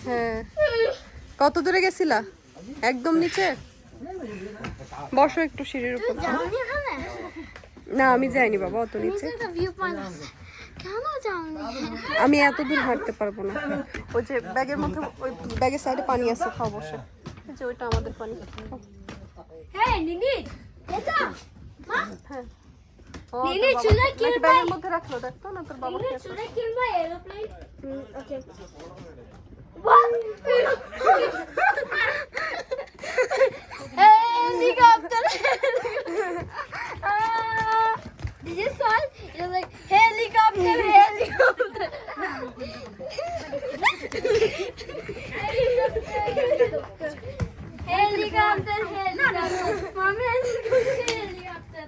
হ্যাঁ, কত দূরে গেছিলা? একদম নিচে। বসো একটু সিঁড়ির উপর। না আমি যাইনি বাবা অত নিচে। আমি এত দূর হাঁটতে পারবো না। ওই যে ব্যাগের মধ্যে, ওই ব্যাগের সাইডে পানি আছে, খাও বসে। যে ওইটা আমাদের পানি। হ্যাঁ ব্যাগের মধ্যে রাখলো, দেখতো না তোর বাবা। Helicopter. Did you saw it? You're like helicopter, helicopter. Helicopter, helicopter. Mama, helicopter.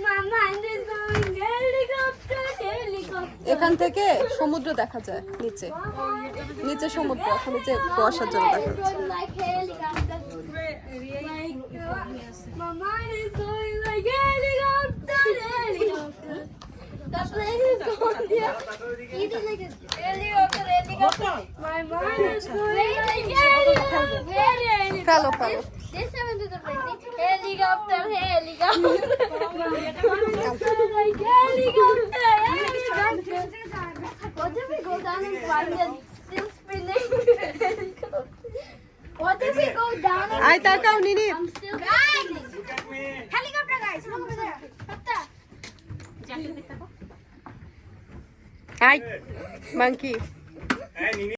Mama, is going helicopter, helicopter. এখান থেকে সমুদ্র দেখা যায় নিচে। নিচে সমুদ্র, এখন নিচে কুয়াশার জন্য দেখা যাচ্ছে। Mama is going like helicopter, helicopter. The plane is going there. It is like a helicopter, helicopter. My mind is going like helicopter, helicopter. Fellow, fellow. This happened to the plane. Helicopter, helicopter. Like helicopter, helicopter. What if we go down and find it still spinning? What if we go down and I তাকাও নিনি। I'm still guys. Helicopter guys, look over there. I monkey.